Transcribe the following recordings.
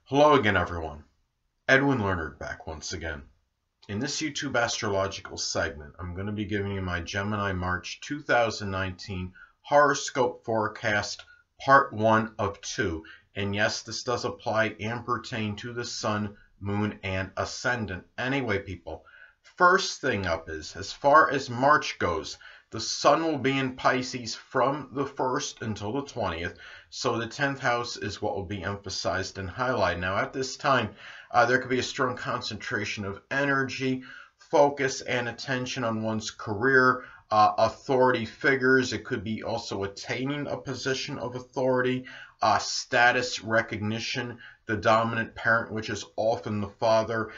Hello again, everyone. Edwin Learnard back once again. In this YouTube astrological segment, I'm going to be giving you my Gemini March 2019 horoscope forecast, part 1 of 2. And yes, this does apply and pertain to the Sun, Moon, and Ascendant. Anyway, people, first thing up is, as far as March goes, the Sun will be in Pisces from the 1st until the 20th, so the 10th house is what will be emphasized and highlighted. Now, at this time, there could be a strong concentration of energy, focus, and attention on one's career, authority figures. It could be also attaining a position of authority, status recognition, the dominant parent, which is often the father,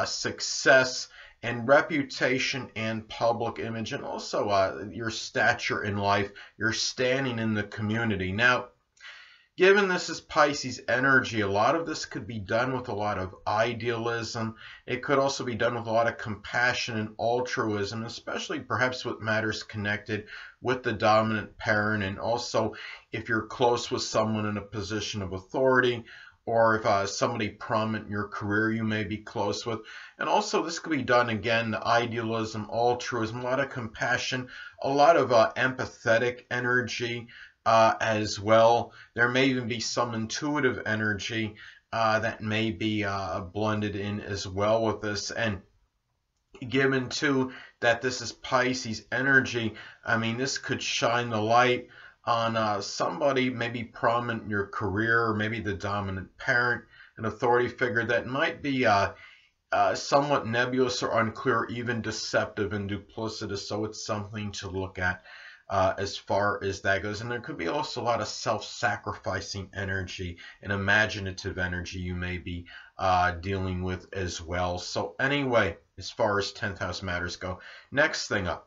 success, and reputation and public image, and also your stature in life, your standing in the community. Now, given this is Pisces energy, a lot of this could be done with a lot of idealism. It could also be done with a lot of compassion and altruism, especially perhaps with matters connected with the dominant parent, and also if you're close with someone in a position of authority, or if somebody prominent in your career you may be close with. And also this could be done, again, the idealism, altruism, a lot of compassion, a lot of empathetic energy as well. There may even be some intuitive energy that may be blended in as well with this. And given too that this is Pisces energy, I mean, this could shine the light on somebody maybe prominent in your career, or maybe the dominant parent, an authority figure that might be somewhat nebulous or unclear, even deceptive and duplicitous. So it's something to look at as far as that goes. And there could be also a lot of self-sacrificing energy and imaginative energy you may be dealing with as well. So anyway, as far as 10th house matters go, next thing up,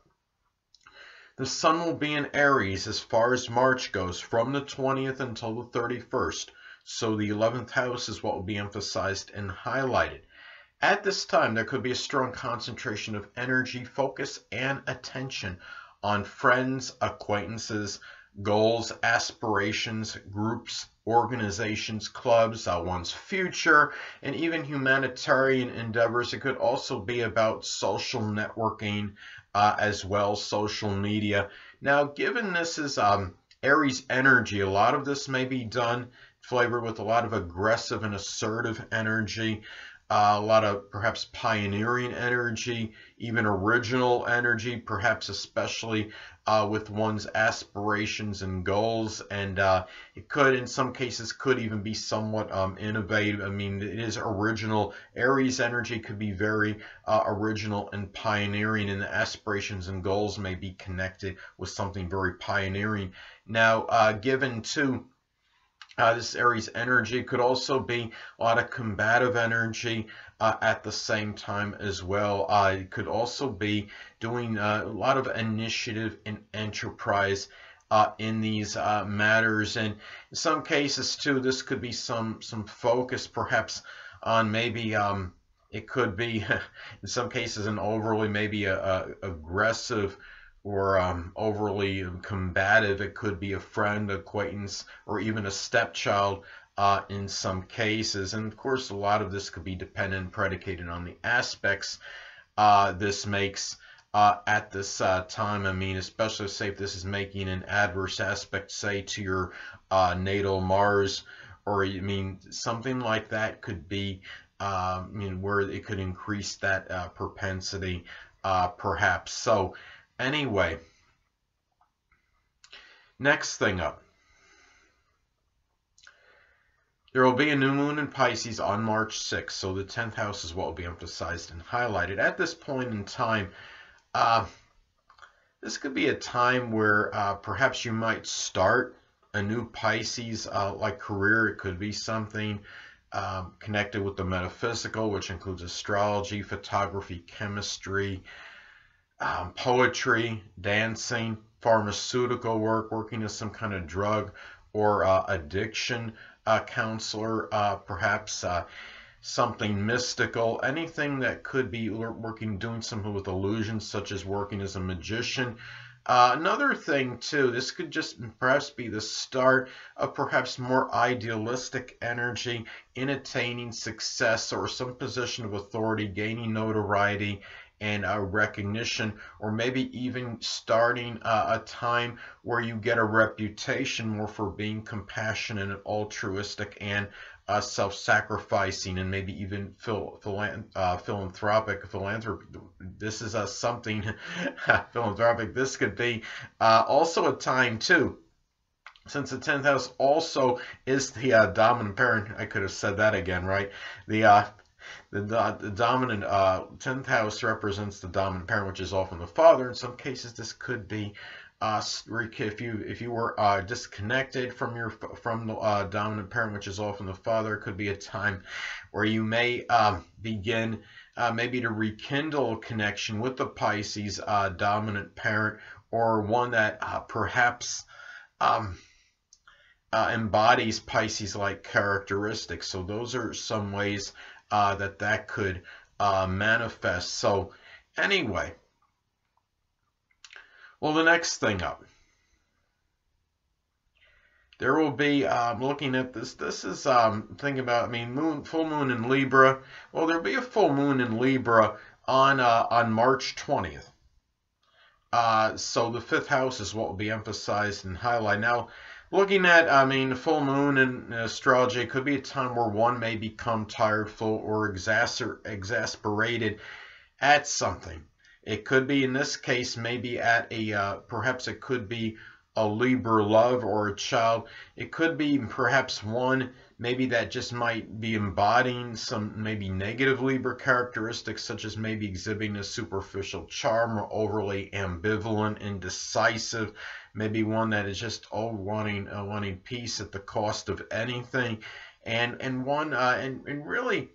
the Sun will be in Aries as far as March goes from the 20th until the 31st. So the 11th house is what will be emphasized and highlighted. At this time, there could be a strong concentration of energy, focus, and attention on friends, acquaintances, goals, aspirations, groups, organizations, clubs, one's future, and even humanitarian endeavors. It could also be about social networking as well, social media. Now, given this is Aries energy, a lot of this may be done flavored with a lot of aggressive and assertive energy, a lot of perhaps pioneering energy, even original energy, perhaps especially with one's aspirations and goals. And it could, in some cases, could even be somewhat innovative. I mean, it is original. Aries energy could be very original and pioneering, and the aspirations and goals may be connected with something very pioneering. Now, given to this Aries energy, could also be a lot of combative energy at the same time as well. It could also be doing a lot of initiative and enterprise in these matters. And in some cases too, this could be some focus perhaps on maybe it could be in some cases an overly maybe aggressive or overly combative. It could be a friend, acquaintance, or even a stepchild in some cases. And of course, a lot of this could be dependent and predicated on the aspects this makes at this time. I mean, especially say if this is making an adverse aspect, say, to your natal Mars, or I mean, something like that could be, I mean, where it could increase that propensity perhaps. So anyway, next thing up, there will be a new moon in Pisces on March 6th, so the 10th house is what will be emphasized and highlighted. At this point in time, this could be a time where perhaps you might start a new Pisces like career. It could be something connected with the metaphysical, which includes astrology, photography, chemistry, poetry, dancing, pharmaceutical work, working as some kind of drug or addiction counselor, perhaps something mystical, anything that could be working, doing something with illusions, such as working as a magician, Another thing too, this could just perhaps be the start of perhaps more idealistic energy in attaining success or some position of authority, gaining notoriety and recognition, or maybe even starting a time where you get a reputation more for being compassionate and altruistic and self-sacrificing, and maybe even philanthropic. Philanthropy. This is something philanthropic. This could be also a time too, since the 10th house also is the dominant parent. I could have said that again, right? The dominant 10th house represents the dominant parent, which is often the father. In some cases, this could be if you were disconnected from the dominant parent, which is often the father. It could be a time where you may begin maybe to rekindle a connection with the Pisces dominant parent, or one that perhaps embodies Pisces-like characteristics. So those are some ways that could manifest. So anyway, well, the next thing up, there will be, looking at this, this is thinking about, I mean, full moon in Libra. Well, there'll be a full moon in Libra on March 20th. So the 5th house is what will be emphasized and highlighted. Now, looking at, I mean, the full moon in astrology, it could be a time where one may become tired, full, or exasperated at something. It could be, in this case, maybe at perhaps it could be a Libra love or a child. It could be perhaps one maybe that just might be embodying some maybe negative Libra characteristics, such as maybe exhibiting a superficial charm or overly ambivalent, indecisive. Maybe one that is just wanting peace at the cost of anything, and one and really.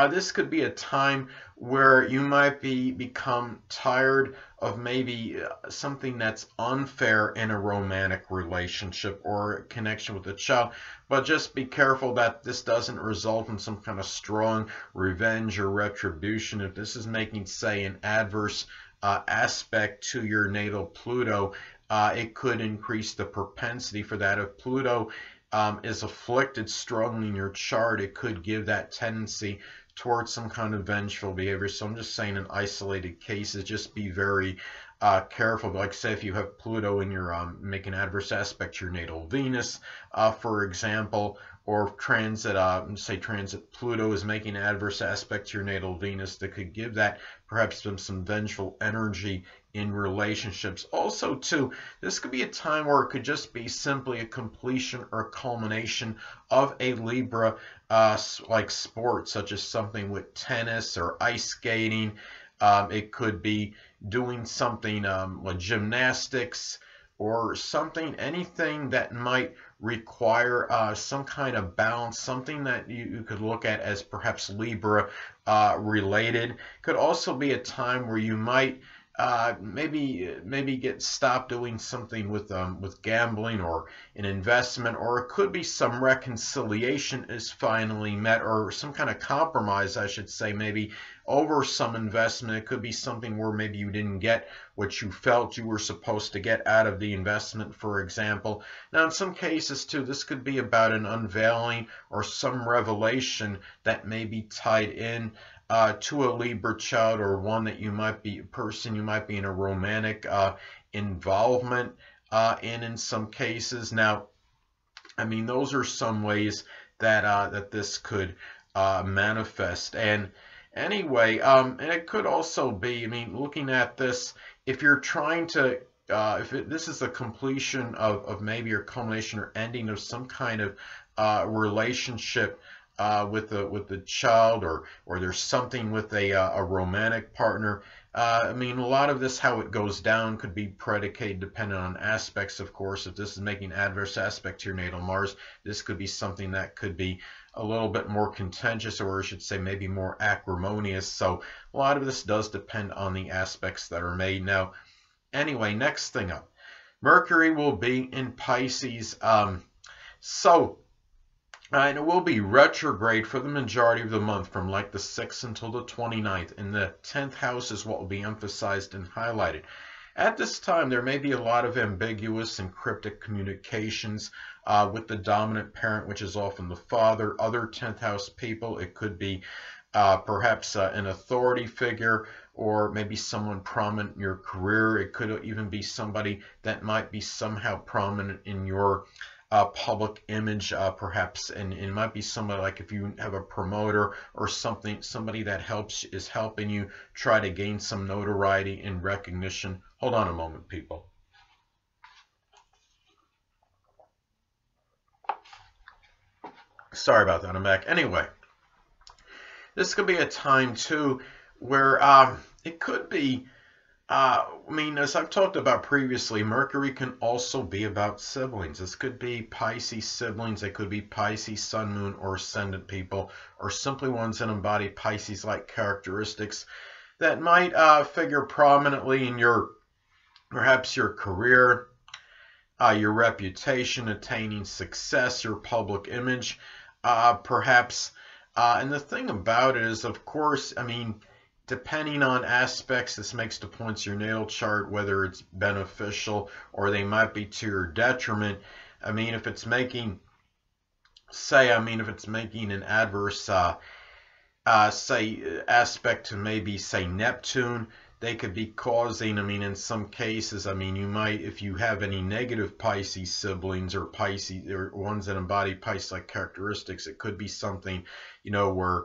This could be a time where you might become tired of maybe something that's unfair in a romantic relationship or connection with a child, but just be careful that this doesn't result in some kind of strong revenge or retribution. If this is making, say, an adverse aspect to your natal Pluto, it could increase the propensity for that. If Pluto is afflicted strongly in your chart, it could give that tendency towards some kind of vengeful behavior. So I'm just saying, in isolated cases, just be very careful. Like, say, if you have Pluto in your make an adverse aspect to your natal Venus, for example, or transit Pluto is making an adverse aspect to your natal Venus, that could give that perhaps some vengeful energy in relationships. Also, too, this could be a time where it could just be simply a completion or a culmination of a Libra like sport, such as something with tennis or ice skating. It could be doing something like gymnastics or something, anything that might require some kind of balance, something that you could look at as perhaps Libra related. Could also be a time where you might maybe get stopped doing something with gambling or an investment, or it could be some reconciliation is finally met, or some kind of compromise, I should say, maybe over some investment. It could be something where maybe you didn't get what you felt you were supposed to get out of the investment, for example. Now, in some cases too, this could be about an unveiling or some revelation that may be tied in to a Libra child, or one that you might be in a romantic involvement in some cases. Now, I mean, those are some ways that this could manifest. And anyway, and it could also be, I mean, looking at this, if you're trying to this is the completion of maybe your culmination or ending of some kind of relationship with the child, or there's something with a romantic partner. I mean, a lot of this, how it goes down, could be predicated dependent on aspects, of course. If this is making adverse aspect to your natal Mars, this could be something that could be a little bit more contentious, or I should say maybe more acrimonious. So a lot of this does depend on the aspects that are made. Now, anyway, next thing up, Mercury will be in Pisces. And it will be retrograde for the majority of the month, from like the 6th until the 29th. And the 10th house is what will be emphasized and highlighted. At this time, there may be a lot of ambiguous and cryptic communications with the dominant parent, which is often the father. Other 10th house people, it could be perhaps an authority figure, or maybe someone prominent in your career. It could even be somebody that might be somehow prominent in your public image, perhaps, and it might be somebody like if you have a promoter or somebody that is helping you try to gain some notoriety and recognition. Hold on a moment, people. Sorry about that, I'm back. Anyway, this could be a time too where it could be, I mean, as I've talked about previously, Mercury can also be about siblings. This could be Pisces siblings. It could be Pisces, Sun, Moon, or Ascendant people, or simply ones that embody Pisces-like characteristics that might figure prominently in perhaps your career, your reputation, attaining success, your public image, perhaps. And the thing about it is, of course, I mean, depending on aspects, this makes the points of your natal chart, whether it's beneficial or they might be to your detriment. I mean, if it's making, if it's making an adverse, aspect to maybe, say, Neptune, they could be causing, I mean, in some cases, I mean, you might, if you have any negative Pisces siblings or Pisces, or ones that embody Pisces-like characteristics, it could be something, you know, where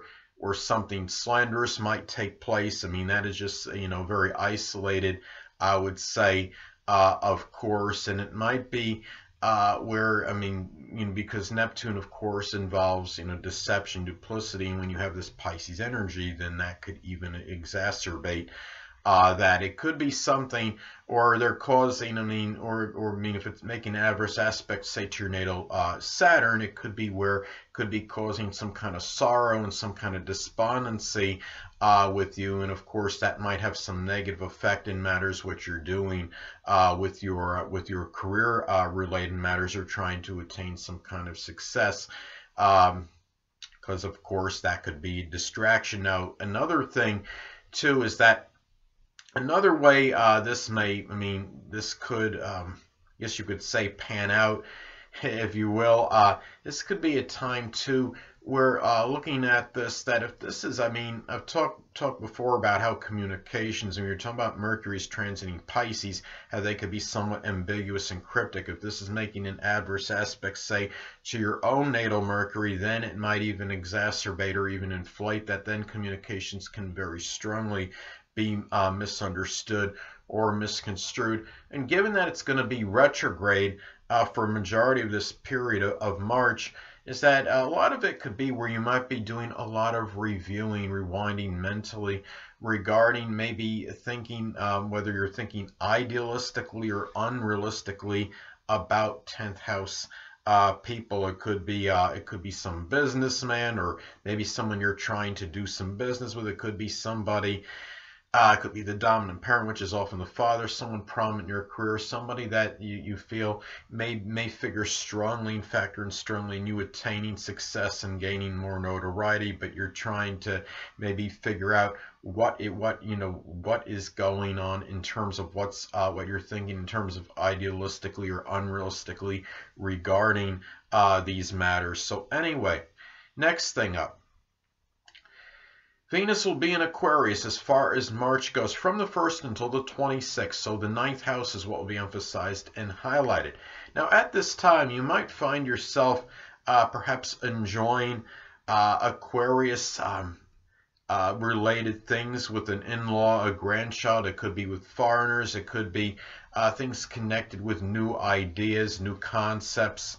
something slanderous might take place. I mean, that is just, you know, very isolated, I would say, of course, and it might be where, I mean, you know, because Neptune, of course, involves, you know, deception, duplicity, and when you have this Pisces energy, then that could even exacerbate that. It could be something, or they're causing, I mean, or I mean, if it's making adverse aspects, say, to your natal Saturn, it could be where it could be causing some kind of sorrow and some kind of despondency with you, and of course that might have some negative effect in matters what you're doing with your career related matters, or trying to attain some kind of success, because of course that could be distraction. Now, another thing too is that another way this may, I mean, this could, yes, you could say, pan out, if you will. This could be a time too where, looking at this, that if this is, I mean, I've talked before about how communications, and we were talking about Mercury's transiting Pisces, how they could be somewhat ambiguous and cryptic. If this is making an adverse aspect, say, to your own natal Mercury, then it might even exacerbate or even inflate that. Then communications can very strongly be misunderstood or misconstrued. And given that it's going to be retrograde for a majority of this period of March, is that a lot of it could be where you might be doing a lot of reviewing, rewinding mentally regarding maybe thinking, whether you're thinking idealistically or unrealistically about 10th house people. It could be some businessman, or maybe someone you're trying to do some business with. It could be somebody, it could be the dominant parent, which is often the father, someone prominent in your career, somebody that you feel may figure strongly and factor in strongly in you attaining success and gaining more notoriety, but you're trying to maybe figure out what is going on in terms of what you're thinking in terms of idealistically or unrealistically regarding these matters. So anyway, next thing up, Venus will be in Aquarius as far as March goes, from the 1st until the 26th. So the 9th house is what will be emphasized and highlighted. Now, at this time, you might find yourself perhaps enjoying Aquarius related things with an in-law, a grandchild. It could be with foreigners. It could be things connected with new ideas, new concepts,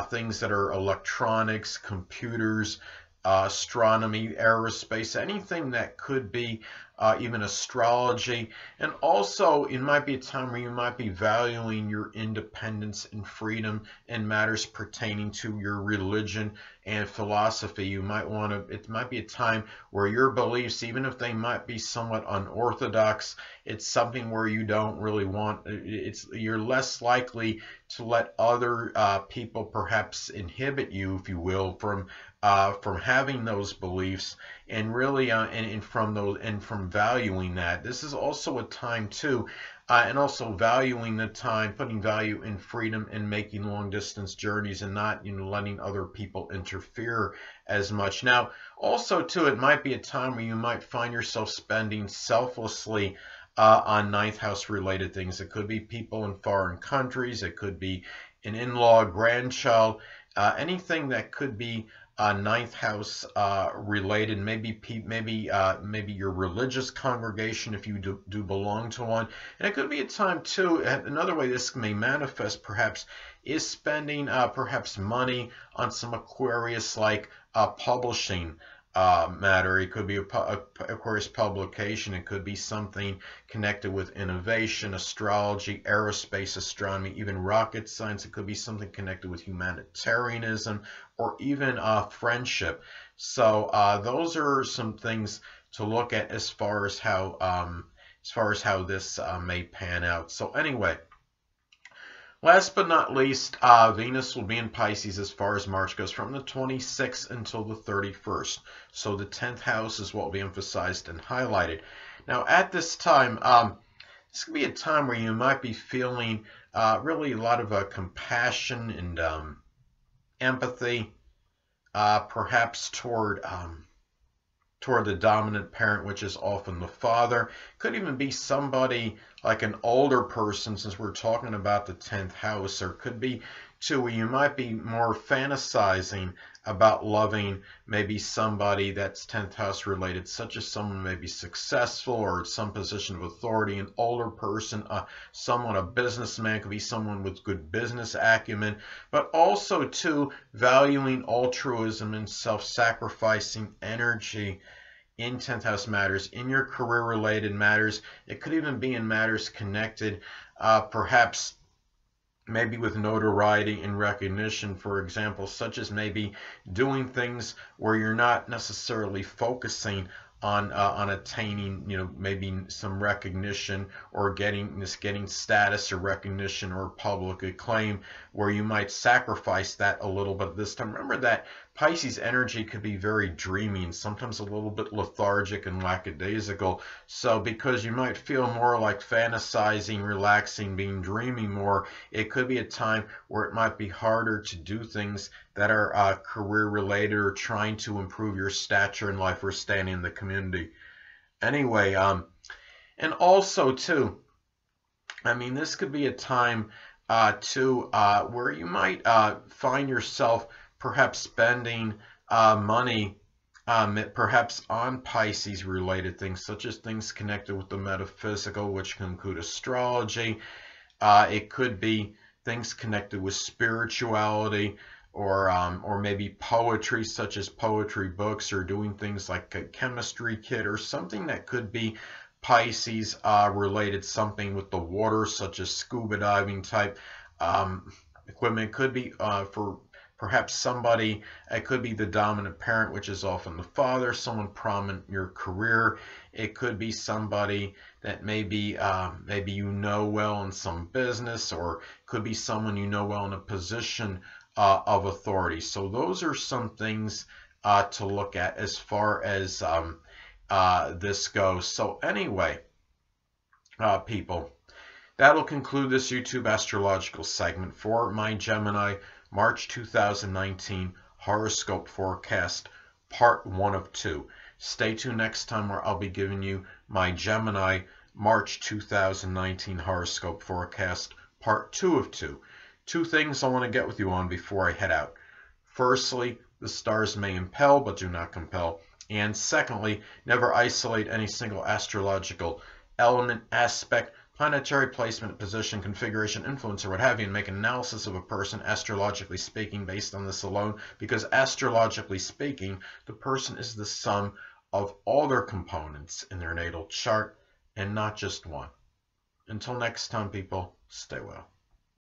things that are electronics, computers, astronomy, aerospace, anything that could be even astrology. And also, it might be a time where you might be valuing your independence and freedom in matters pertaining to your religion and philosophy. You might want to, it might be a time where your beliefs, even if they might be somewhat unorthodox, it's something where you don't really want, you're less likely to let other people perhaps inhibit you, if you will, from having those beliefs, and really and from from valuing that. This is also a time too, and also valuing the time, putting value in freedom and making long distance journeys and not, letting other people interfere as much. Now, also too, it might be a time where you might find yourself spending selflessly on ninth house related things. It could be people in foreign countries. It could be an in-law, grandchild, anything that could be ninth house related. Maybe your religious congregation if you do belong to one. And it could be a time too, another way this may manifest perhaps is spending perhaps money on some Aquarius like publishing matter. It could be a Aquarius publication. It could be something connected with innovation, astrology, aerospace, astronomy, even rocket science. It could be something connected with humanitarianism or even friendship. So those are some things to look at as far as how this may pan out. So anyway, last but not least, Venus will be in Pisces as far as March goes from the 26th until the 31st. So the 10th house is what will be emphasized and highlighted. Now at this time, this could be a time where you might be feeling really a lot of compassion and empathy, perhaps toward the dominant parent, which is often the father. Could even be somebody like an older person, since we're talking about the 10th house, or could be too where you might be more fantasizing about loving maybe somebody that's 10th house related, such as someone maybe successful or at some position of authority, an older person, someone, a businessman, could be someone with good business acumen, but also too valuing altruism and self-sacrificing energy in 10th house matters, in your career related matters. It could even be in matters connected perhaps maybe with notoriety and recognition, for example, such as maybe doing things where you're not necessarily focusing on attaining, maybe some recognition or getting status or recognition or public acclaim, where you might sacrifice that a little bit this time. Remember that Pisces energy could be very dreamy and sometimes a little bit lethargic and lackadaisical. So because you might feel more like fantasizing, relaxing, being dreamy more, it could be a time where it might be harder to do things that are career related or trying to improve your stature in life or standing in the community. Anyway, and also too, this could be a time too where you might find yourself perhaps spending money perhaps on Pisces related things, such as things connected with the metaphysical, which can include astrology. It could be things connected with spirituality, or maybe poetry, such as poetry books, or doing things like a chemistry kit or something that could be Pisces related, something with the water, such as scuba diving type equipment. It could be for perhaps somebody, it could be the dominant parent, which is often the father, someone prominent in your career. It could be somebody that maybe you know well in some business, or could be someone you know well in a position of authority. So those are some things to look at as far as this goes. So anyway, people, that'll conclude this YouTube astrological segment for my Gemini March 2019 horoscope forecast, part 1 of 2. Stay tuned next time, where I'll be giving you my Gemini March 2019 horoscope forecast, part 2 of 2. Two things I want to get with you on before I head out. Firstly, the stars may impel but do not compel. And secondly, never isolate any single astrological element, aspect, planetary placement, position, configuration, influence, or what have you, and make an analysis of a person astrologically speaking based on this alone, because astrologically speaking, the person is the sum of all their components in their natal chart and not just one. Until next time, people, stay well.